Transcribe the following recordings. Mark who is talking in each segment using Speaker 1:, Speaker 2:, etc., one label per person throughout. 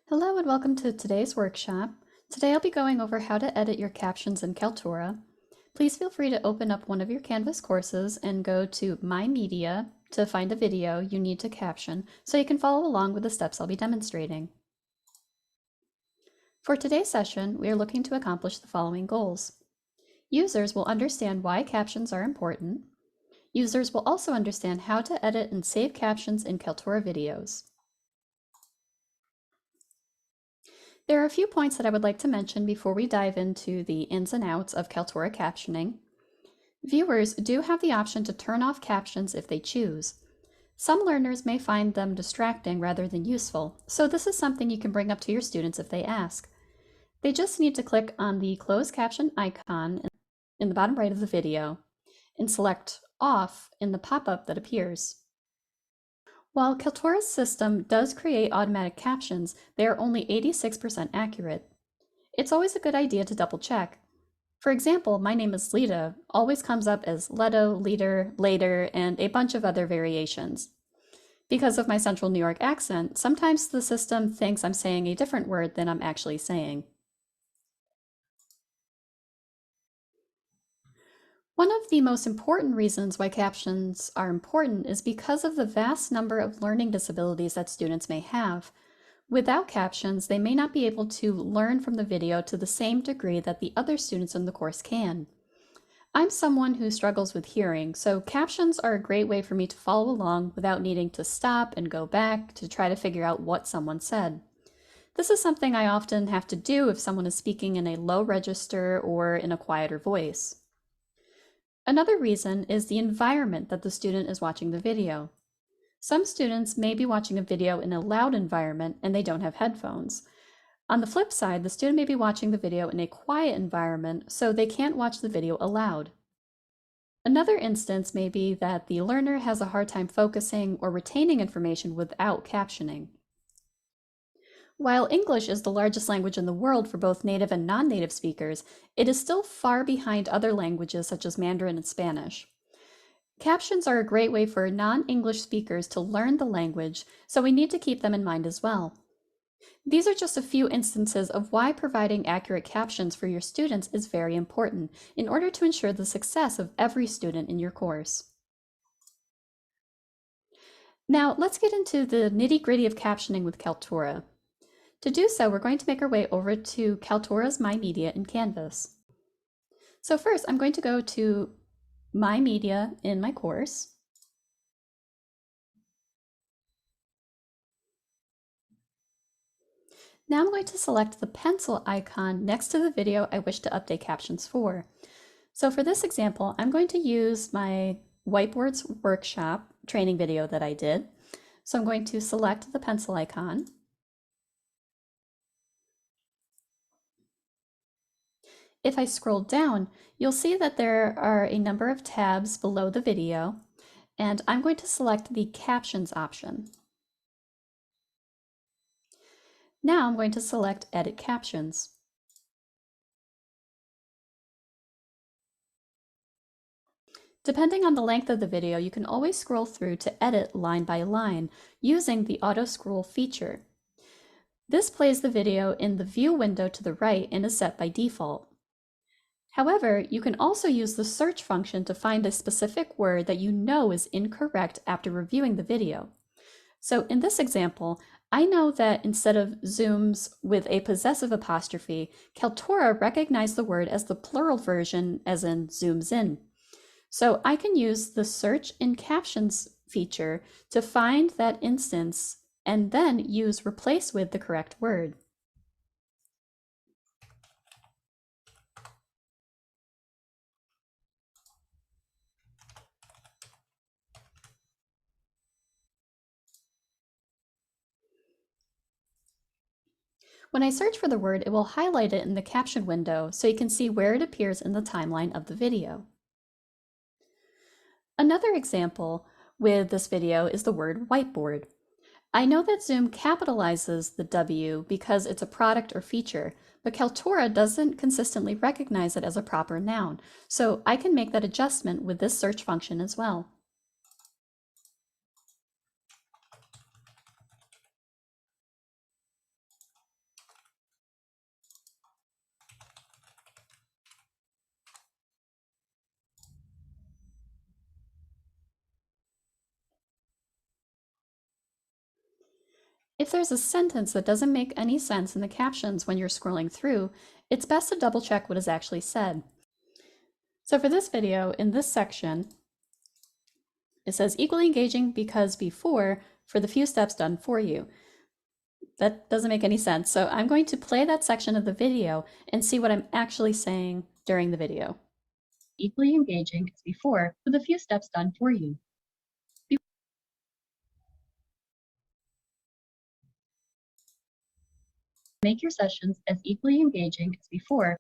Speaker 1: Hello and welcome to today's workshop. Today I'll be going over how to edit your captions in Kaltura. Please feel free to open up one of your Canvas courses and go to My Media to find the video you need to caption so you can follow along with the steps I'll be demonstrating. For today's session, we are looking to accomplish the following goals. Users will understand why captions are important. Users will also understand how to edit and save captions in Kaltura videos. There are a few points that I would like to mention before we dive into the ins and outs of Kaltura captioning. Viewers do have the option to turn off captions if they choose. Some learners may find them distracting rather than useful, so this is something you can bring up to your students if they ask. They just need to click on the closed caption icon in the bottom right of the video and select Off in the pop-up that appears. While Kaltura's system does create automatic captions, they are only 86% accurate. It's always a good idea to double check. For example, my name is Lita always comes up as Leto, Leader, Later, and a bunch of other variations. Because of my Central New York accent, sometimes the system thinks I'm saying a different word than I'm actually saying. One of the most important reasons why captions are important is because of the vast number of learning disabilities that students may have. Without captions, they may not be able to learn from the video to the same degree that the other students in the course can. I'm someone who struggles with hearing, so captions are a great way for me to follow along without needing to stop and go back to try to figure out what someone said. This is something I often have to do if someone is speaking in a low register or in a quieter voice. Another reason is the environment that the student is watching the video. Some students may be watching a video in a loud environment and they don't have headphones. On the flip side, the student may be watching the video in a quiet environment, so they can't watch the video aloud. Another instance may be that the learner has a hard time focusing or retaining information without captioning. While English is the largest language in the world for both native and non-native speakers, it is still far behind other languages such as Mandarin and Spanish. Captions are a great way for non-English speakers to learn the language, so we need to keep them in mind as well. These are just a few instances of why providing accurate captions for your students is very important in order to ensure the success of every student in your course. Now, let's get into the nitty-gritty of captioning with Kaltura. To do so, we're going to make our way over to Kaltura's My Media in Canvas. So first, I'm going to go to My Media in my course. Now I'm going to select the pencil icon next to the video I wish to update captions for. So for this example, I'm going to use my Whiteboards workshop training video that I did. So I'm going to select the pencil icon. If I scroll down, you'll see that there are a number of tabs below the video, and I'm going to select the Captions option. Now I'm going to select Edit Captions. Depending on the length of the video, you can always scroll through to edit line by line using the auto scroll feature. This plays the video in the view window to the right and is set by default. However, you can also use the search function to find a specific word that you know is incorrect after reviewing the video. So in this example, I know that instead of zooms with a possessive apostrophe, Kaltura recognized the word as the plural version, as in zooms in. So I can use the search in captions feature to find that instance and then use replace with the correct word. When I search for the word, it will highlight it in the caption window so you can see where it appears in the timeline of the video. Another example with this video is the word whiteboard. I know that Zoom capitalizes the W because it's a product or feature, but Kaltura doesn't consistently recognize it as a proper noun, so I can make that adjustment with this search function as well. If there's a sentence that doesn't make any sense in the captions when you're scrolling through, it's best to double check what is actually said. So for this video, in this section, it says equally engaging because before for the few steps done for you. That doesn't make any sense. So I'm going to play that section of the video and see what I'm actually saying during the video. Equally engaging as before with a few steps done for you. Make your sessions as equally engaging as before.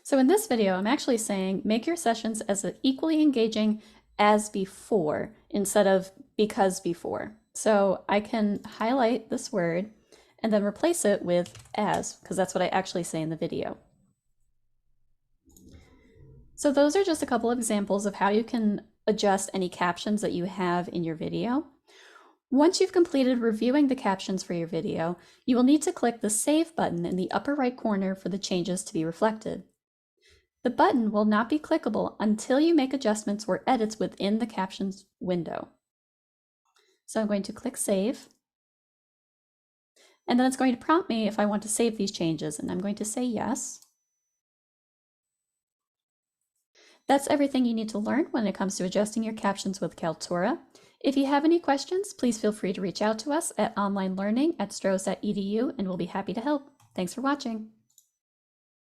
Speaker 1: So in this video, I'm actually saying make your sessions as equally engaging as before instead of because before. So I can highlight this word and then replace it with as, because that's what I actually say in the video. So those are just a couple of examples of how you can adjust any captions that you have in your video. Once you've completed reviewing the captions for your video, you will need to click the Save button in the upper right corner for the changes to be reflected. The button will not be clickable until you make adjustments or edits within the captions window. So I'm going to click Save, and then it's going to prompt me if I want to save these changes, and I'm going to say yes. That's everything you need to learn when it comes to adjusting your captions with Kaltura. If you have any questions, please feel free to reach out to us at onlinelearning@strohs.edu, and we'll be happy to help. Thanks for watching.